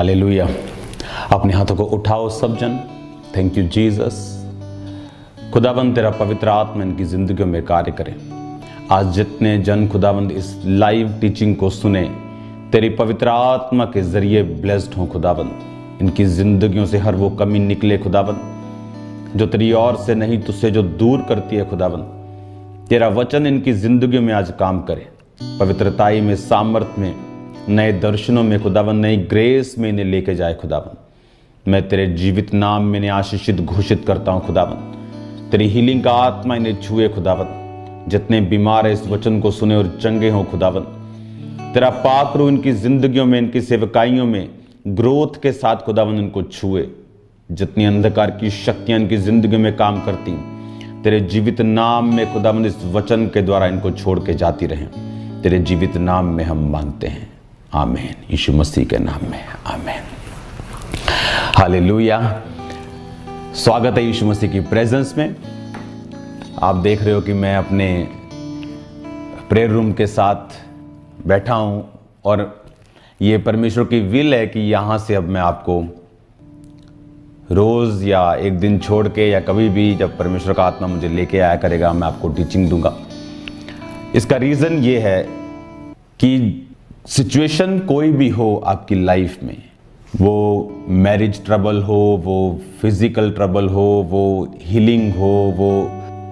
Hallelujah. अपने हाथों को उठाओ सब जन। Thank you Jesus. खुदावंद तेरा पवित्र आत्मा इनकी जिंदगियों में कार्य करे। आज जितने जन खुदावंद इस लाइव टीचिंग को सुने, तेरी पवित्र आत्मा के जरिए ब्लेस्ड हो खुदावंद। इनकी जिंदगियों से हर वो कमी निकले खुदावंद जो तेरी ओर से नहीं, तुझसे जो दूर करती है खुदावंद। तेरा वचन इनकी जिंदगियों में आज काम करे, पवित्रताई में, सामर्थ में, नए दर्शनों में खुदावंद, नई ग्रेस में इन्हें लेके जाए खुदावंद। मैं तेरे जीवित नाम में इन्हें आशीषित घोषित करता हूँ खुदावंद। तेरी हीलिंग का आत्मा इन्हें छुए खुदावंद। जितने बीमार है इस वचन को सुने और चंगे हों खुदावंद। तेरा पाक रूह इनकी जिंदगियों में, इनकी सेवकाइयों में ग्रोथ के साथ खुदावंद इनको छुए। जितनी अंधकार की शक्तियां इनकी जिंदगी में काम करती, तेरे जीवित नाम में खुदावंद इस वचन के द्वारा इनको छोड़ के जाती रहें। तेरे जीवित नाम में हम मांगते हैं, आमीन। यीशु मसीह के नाम में आमीन। हालेलुया। स्वागत है यीशु मसीह की प्रेजेंस में। आप देख रहे हो कि मैं अपने प्रेयर रूम के साथ बैठा हूं और ये परमेश्वर की विल है कि यहाँ से अब मैं आपको रोज़ या एक दिन छोड़ के या कभी भी जब परमेश्वर का आत्मा मुझे लेके आया करेगा, मैं आपको टीचिंग दूंगा। इसका रीज़न ये है कि सिचुएशन कोई भी हो आपकी लाइफ में, वो मैरिज ट्रबल हो, वो फिजिकल ट्रबल हो, वो हीलिंग हो, वो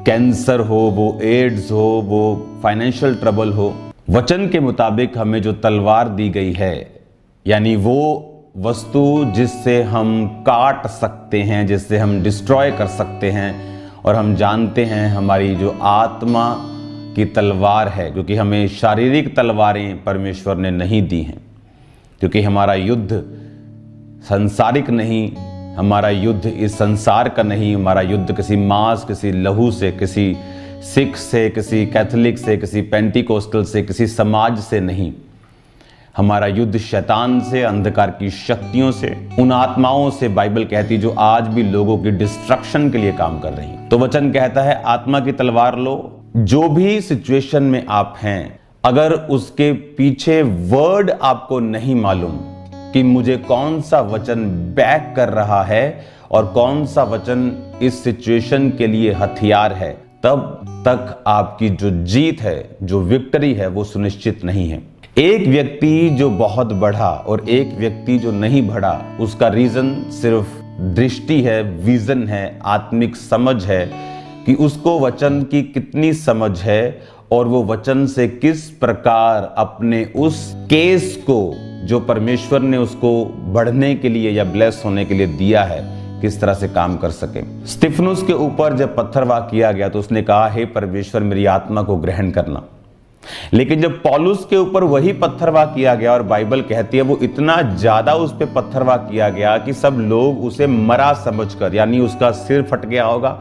कैंसर हो, वो एड्स हो, वो फाइनेंशियल ट्रबल हो, वचन के मुताबिक हमें जो तलवार दी गई है, यानी वो वस्तु जिससे हम काट सकते हैं, जिससे हम डिस्ट्रॉय कर सकते हैं, और हम जानते हैं हमारी जो आत्मा की तलवार है, क्योंकि हमें शारीरिक तलवारें परमेश्वर ने नहीं दी हैं, क्योंकि हमारा युद्ध सांसारिक नहीं, हमारा युद्ध इस संसार का नहीं, हमारा युद्ध किसी मांस, किसी लहू से, किसी सिख से, किसी कैथोलिक से, किसी पेंटिकोस्टल से, किसी समाज से नहीं। हमारा युद्ध शैतान से, अंधकार की शक्तियों से, उन आत्माओं से बाइबल कहती जो आज भी लोगों की डिस्ट्रक्शन के लिए काम कर रही हैं। तो वचन कहता है आत्मा की तलवार लो। जो भी सिचुएशन में आप हैं, अगर उसके पीछे वर्ड आपको नहीं मालूम कि मुझे कौन सा वचन बैक कर रहा है और कौन सा वचन इस सिचुएशन के लिए हथियार है, तब तक आपकी जो जीत है, जो विक्ट्री है, वो सुनिश्चित नहीं है। एक व्यक्ति जो बहुत बढ़ा और एक व्यक्ति जो नहीं बढ़ा, उसका रीजन सिर्फ दृष्टि है, विजन है, आत्मिक समझ है कि उसको वचन की कितनी समझ है और वो वचन से किस प्रकार अपने उस केस को जो परमेश्वर ने उसको बढ़ने के लिए या ब्लेस होने के लिए दिया है, किस तरह से काम कर सके। स्तिफनुस के ऊपर जब पत्थरवाह किया गया तो उसने कहा, हे परमेश्वर मेरी आत्मा को ग्रहण करना। लेकिन जब पौलुस के ऊपर वही पत्थरवाह किया गया, और बाइबल कहती है वो इतना ज्यादा उस पर पत्थरवाह किया गया कि सब लोग उसे मरा समझकर, यानी उसका सिर फट गया होगा,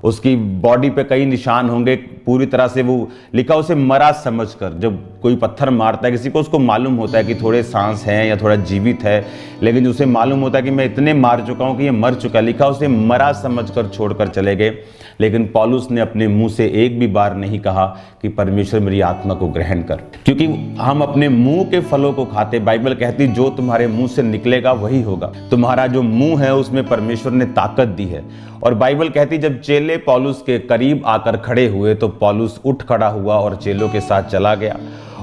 उसकी बॉडी पे कई निशान होंगे, पूरी तरह से वो लिखा उसे मरा समझकर। जब कोई पत्थर मारता है किसी को, उसको मालूम होता है कि थोड़े सांस हैं या थोड़ा जीवित है, लेकिन उसे मालूम होता है कि मैं इतने मार चुका हूं कि ये मर चुका। लिखा उसे मरा समझकर छोड़कर चले गए। लेकिन पौलुस ने अपने मुंह से एक भी बार नहीं कहा कि परमेश्वर मेरी आत्मा को ग्रहण कर, क्योंकि हम अपने मुंह के फलों को खाते। बाइबल कहती जो तुम्हारे मुंह से निकलेगा वही होगा। तुम्हारा जो मुंह है उसमें परमेश्वर ने ताकत दी है। और बाइबल कहती जब चेले पौलुस के करीब आकर खड़े हुए तो पौलुस उठ खड़ा हुआ और चेलों के साथ चला गया,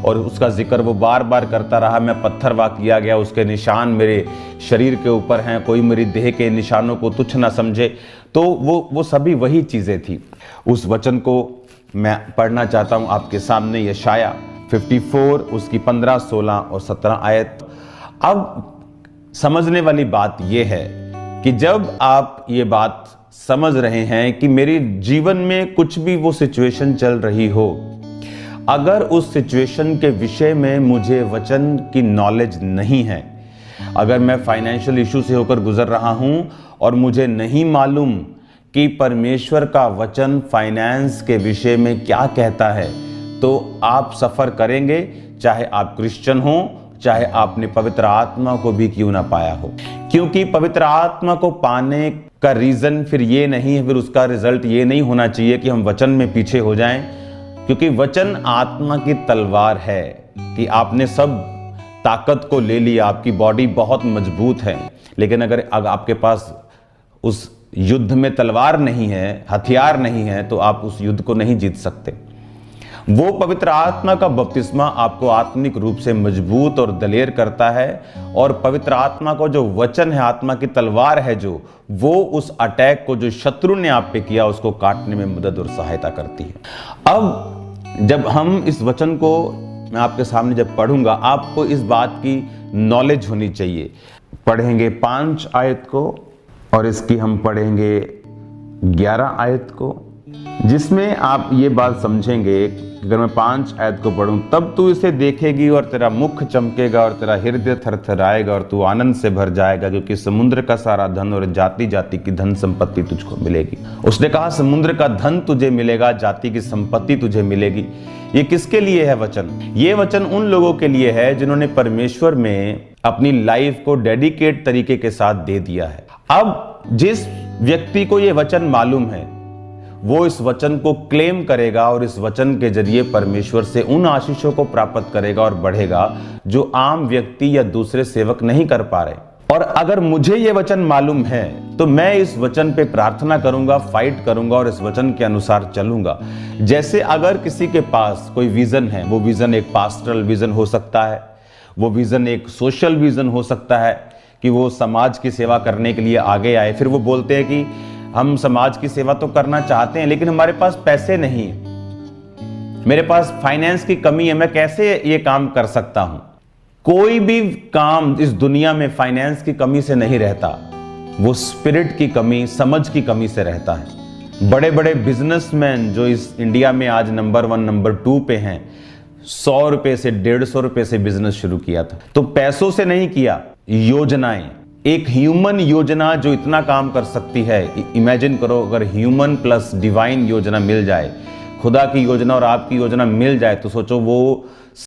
और उसका जिक्र वो बार बार करता रहा। मैं पत्थरवाह किया गया, उसके निशान मेरे शरीर के ऊपर हैं, कोई मेरी देह के निशानों को तुच्छ ना समझे। तो वो सभी वही चीजें थी। उस वचन को मैं पढ़ना चाहता हूं आपके सामने, यशाया 54 उसकी 15, 16 और 17 आयत। अब समझने वाली बात यह है कि जब आप ये बात समझ रहे हैं कि मेरे जीवन में कुछ भी वो सिचुएशन चल रही हो, अगर उस सिचुएशन के विषय में मुझे वचन की नॉलेज नहीं है, अगर मैं फाइनेंशियल इशू से होकर गुजर रहा हूं और मुझे नहीं मालूम कि परमेश्वर का वचन फाइनेंस के विषय में क्या कहता है, तो आप सफर करेंगे, चाहे आप क्रिश्चियन हो, चाहे आपने पवित्र आत्मा को भी क्यों ना पाया हो। क्योंकि पवित्र आत्मा को पाने का रीजन फिर ये नहीं है, फिर उसका रिजल्ट ये नहीं होना चाहिए कि हम वचन में पीछे हो जाएं, क्योंकि वचन आत्मा की तलवार है कि आपने सब ताकत को ले लिया, आपकी बॉडी बहुत मजबूत है, लेकिन अगर आपके पास उस युद्ध में तलवार नहीं है, हथियार नहीं है, तो आप उस युद्ध को नहीं जीत सकते। वो पवित्र आत्मा का बपतिस्मा आपको आत्मिक रूप से मजबूत और दलेर करता है, और पवित्र आत्मा को जो वचन है, आत्मा की तलवार है जो, वो उस अटैक को जो शत्रु ने आप पे किया उसको काटने में मदद और सहायता करती है। अब जब हम इस वचन को मैं आपके सामने जब पढ़ूंगा, आपको इस बात की नॉलेज होनी चाहिए। पढ़ेंगे 5 आयत को और इसकी हम पढ़ेंगे 11 आयत को, जिसमें आप ये बात समझेंगे कि अगर मैं 5 आयत को पढ़ूं, तब तू इसे देखेगी और तेरा मुख चमकेगा और तेरा हृदय थरथराएगा और तू आनंद से भर जाएगा, क्योंकि समुद्र का सारा धन और जाति जाति की धन संपत्ति तुझको मिलेगी। उसने कहा समुद्र का धन तुझे मिलेगा, जाति की संपत्ति तुझे मिलेगी। ये किसके लिए है वचन? ये वचन उन लोगों के लिए है जिन्होंने परमेश्वर में अपनी लाइफ को डेडिकेट तरीके के साथ दे दिया है। अब जिस व्यक्ति को ये वचन मालूम है, वो इस वचन को क्लेम करेगा और इस वचन के जरिए परमेश्वर से उन आशीषों को प्राप्त करेगा और बढ़ेगा जो आम व्यक्ति या दूसरे सेवक नहीं कर पा रहे। और अगर मुझे ये वचन मालूम है तो मैं इस वचन पे प्रार्थना करूंगा, फाइट करूंगा और इस वचन के अनुसार चलूंगा। जैसे अगर किसी के पास कोई विजन है, वो विजन एक पास्टरल विजन हो सकता है, वो विजन एक सोशल विजन हो सकता है कि वो समाज की सेवा करने के लिए आगे आए। फिर वो बोलते हैं कि हम समाज की सेवा तो करना चाहते हैं, लेकिन हमारे पास पैसे नहीं है, मेरे पास फाइनेंस की कमी है, मैं कैसे ये काम कर सकता हूं? कोई भी काम इस दुनिया में फाइनेंस की कमी से नहीं रहता, वो स्पिरिट की कमी, समझ की कमी से रहता है। बड़े बड़े बिजनेसमैन जो इस इंडिया में आज नंबर 1 नंबर 2 पे हैं, 100 रुपए से 150 रुपए से बिजनेस शुरू किया था, तो पैसों से नहीं किया, योजनाएं, एक ह्यूमन योजना जो इतना काम कर सकती है। इमेजिन करो अगर ह्यूमन प्लस डिवाइन योजना मिल जाए, खुदा की योजना और आपकी योजना मिल जाए, तो सोचो वो